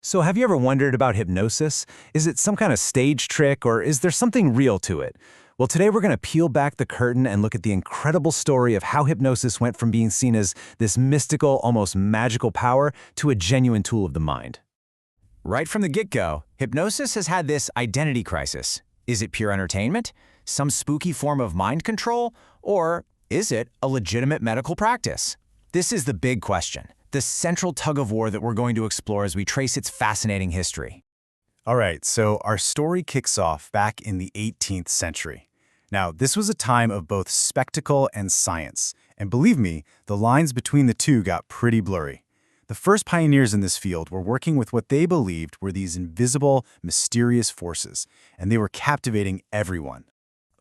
So have you ever wondered about hypnosis? Is it some kind of stage trick or is there something real to it? Well, today we're going to peel back the curtain and look at the incredible story of how hypnosis went from being seen as this mystical, almost magical power to a genuine tool of the mind. Right from the get-go, hypnosis has had this identity crisis. Is it pure entertainment? Some spooky form of mind control? Or is it a legitimate medical practice? This is the big question, the central tug-of-war that we're going to explore as we trace its fascinating history. All right, so our story kicks off back in the 18th century. Now, this was a time of both spectacle and science, and believe me, the lines between the two got pretty blurry. The first pioneers in this field were working with what they believed were these invisible, mysterious forces, and they were captivating everyone.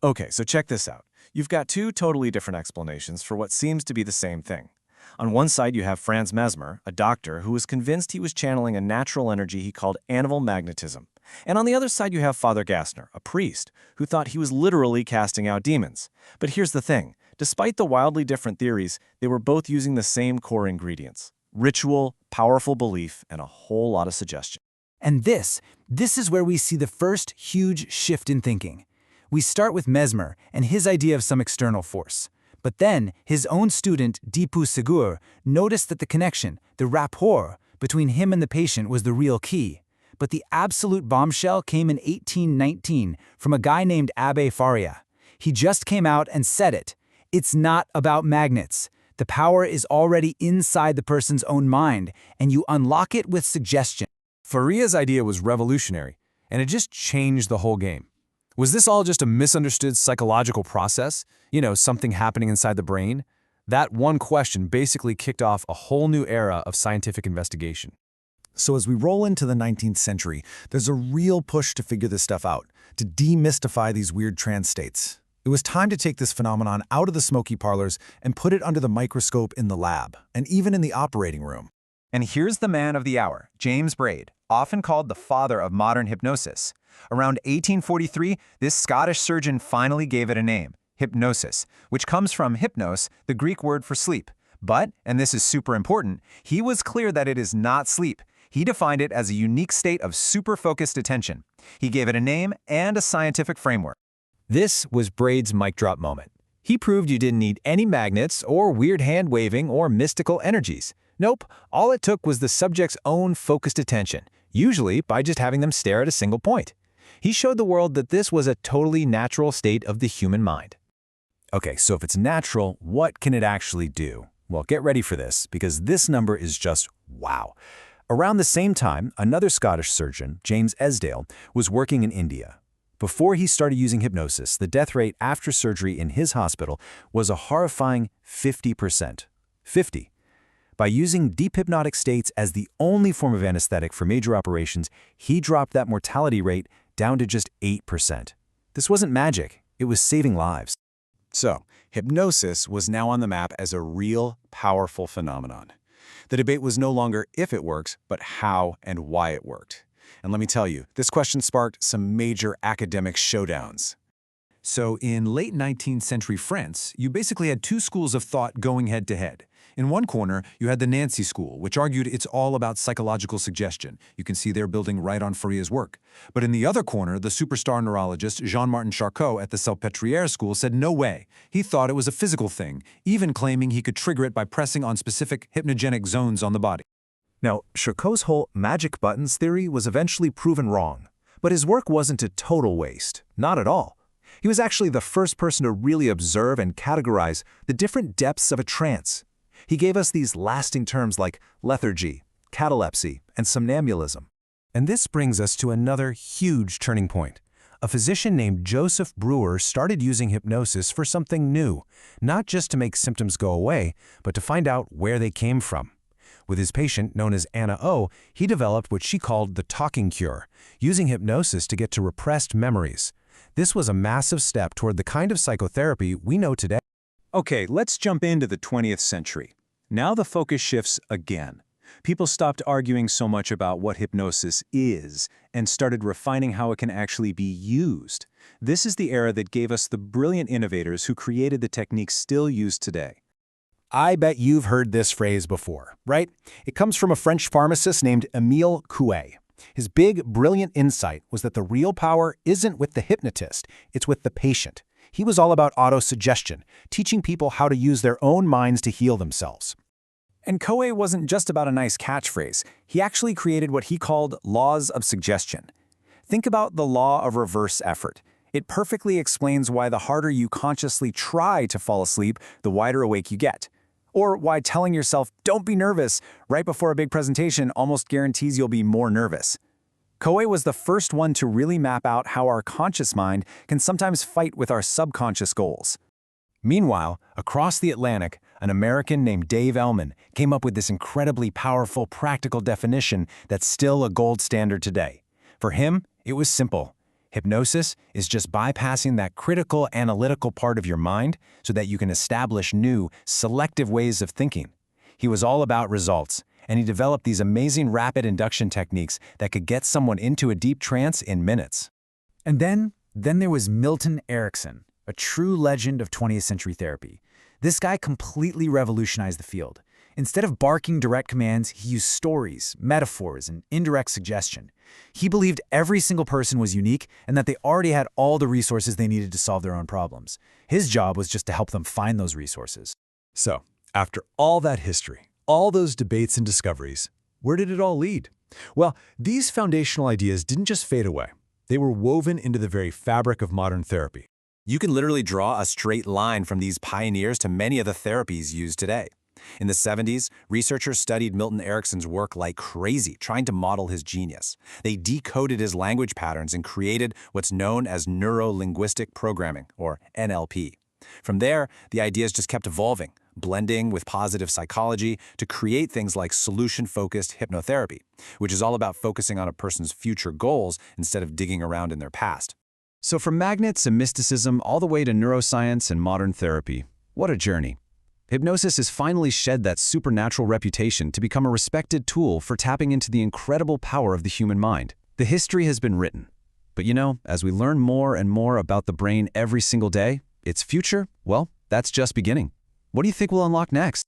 Okay, so check this out. You've got two totally different explanations for what seems to be the same thing. On one side, you have Franz Mesmer, a doctor who was convinced he was channeling a natural energy he called animal magnetism. And on the other side, you have Father Gassner, a priest, who thought he was literally casting out demons. But here's the thing. Despite the wildly different theories, they were both using the same core ingredients: ritual, powerful belief, and a whole lot of suggestion. And this is where we see the first huge shift in thinking. We start with Mesmer and his idea of some external force. But then, his own student, Deepu Segur, noticed that the connection, the rapport, between him and the patient was the real key. But the absolute bombshell came in 1819 from a guy named Abbe Faria. He just came out and said it. It's not about magnets. The power is already inside the person's own mind, and you unlock it with suggestion. Faria's idea was revolutionary, and it just changed the whole game. Was this all just a misunderstood psychological process? You know, something happening inside the brain? That one question basically kicked off a whole new era of scientific investigation. So as we roll into the 19th century, there's a real push to figure this stuff out, to demystify these weird trance states. It was time to take this phenomenon out of the smoky parlors and put it under the microscope in the lab, and even in the operating room. And here's the man of the hour, James Braid, often called the father of modern hypnosis. Around 1843, this Scottish surgeon finally gave it a name, hypnosis, which comes from hypnos, the Greek word for sleep. But, and this is super important, he was clear that it is not sleep. He defined it as a unique state of super-focused attention. He gave it a name and a scientific framework. This was Braid's mic drop moment. He proved you didn't need any magnets or weird hand-waving or mystical energies. Nope, all it took was the subject's own focused attention, usually by just having them stare at a single point. He showed the world that this was a totally natural state of the human mind. Okay, so if it's natural, what can it actually do? Well, get ready for this, because this number is just wow. Around the same time, another Scottish surgeon, James Esdale, was working in India. Before he started using hypnosis, the death rate after surgery in his hospital was a horrifying 50%. 50. By using deep hypnotic states as the only form of anesthetic for major operations, he dropped that mortality rate down to just 8%. This wasn't magic, it was saving lives. So, hypnosis was now on the map as a real, powerful phenomenon. The debate was no longer if it works, but how and why it worked. And let me tell you, this question sparked some major academic showdowns. So in late 19th century France, you basically had two schools of thought going head-to-head. In one corner, you had the Nancy School, which argued it's all about psychological suggestion. You can see they're building right on Faria's work. But in the other corner, the superstar neurologist Jean-Martin Charcot at the Salpêtrière School said no way. He thought it was a physical thing, even claiming he could trigger it by pressing on specific hypnogenic zones on the body. Now, Charcot's whole magic buttons theory was eventually proven wrong. But his work wasn't a total waste. Not at all. He was actually the first person to really observe and categorize the different depths of a trance. He gave us these lasting terms like lethargy, catalepsy, and somnambulism. And this brings us to another huge turning point. A physician named Joseph Breuer started using hypnosis for something new, not just to make symptoms go away, but to find out where they came from. With his patient, known as Anna O., he developed what she called the talking cure, using hypnosis to get to repressed memories. This was a massive step toward the kind of psychotherapy we know today. Okay, let's jump into the 20th century. Now the focus shifts again. People stopped arguing so much about what hypnosis is and started refining how it can actually be used. This is the era that gave us the brilliant innovators who created the techniques still used today. I bet you've heard this phrase before, right? It comes from a French pharmacist named Émile Coué. His big, brilliant insight was that the real power isn't with the hypnotist, it's with the patient. He was all about autosuggestion, teaching people how to use their own minds to heal themselves. And Coué wasn't just about a nice catchphrase. He actually created what he called laws of suggestion. Think about the law of reverse effort. It perfectly explains why the harder you consciously try to fall asleep, the wider awake you get. Or why telling yourself, "Don't be nervous," right before a big presentation almost guarantees you'll be more nervous. Coué was the first one to really map out how our conscious mind can sometimes fight with our subconscious goals. Meanwhile, across the Atlantic, an American named Dave Ellman came up with this incredibly powerful, practical definition that's still a gold standard today. For him, it was simple. Hypnosis is just bypassing that critical, analytical part of your mind so that you can establish new, selective ways of thinking. He was all about results, and he developed these amazing rapid induction techniques that could get someone into a deep trance in minutes. And then there was Milton Erickson, a true legend of 20th century therapy. This guy completely revolutionized the field. Instead of barking direct commands, he used stories, metaphors, and indirect suggestion. He believed every single person was unique and that they already had all the resources they needed to solve their own problems. His job was just to help them find those resources. So, after all that history, all those debates and discoveries, where did it all lead? Well, these foundational ideas didn't just fade away. They were woven into the very fabric of modern therapy. You can literally draw a straight line from these pioneers to many of the therapies used today. In the 70s, researchers studied Milton Erickson's work like crazy, trying to model his genius. They decoded his language patterns and created what's known as neuro-linguistic programming, or NLP. From there, the ideas just kept evolving, blending with positive psychology to create things like solution-focused hypnotherapy, which is all about focusing on a person's future goals instead of digging around in their past. So from magnets and mysticism all the way to neuroscience and modern therapy, what a journey. Hypnosis has finally shed that supernatural reputation to become a respected tool for tapping into the incredible power of the human mind. The history has been written. But as we learn more and more about the brain every single day, its future, well, that's just beginning. What do you think we'll unlock next?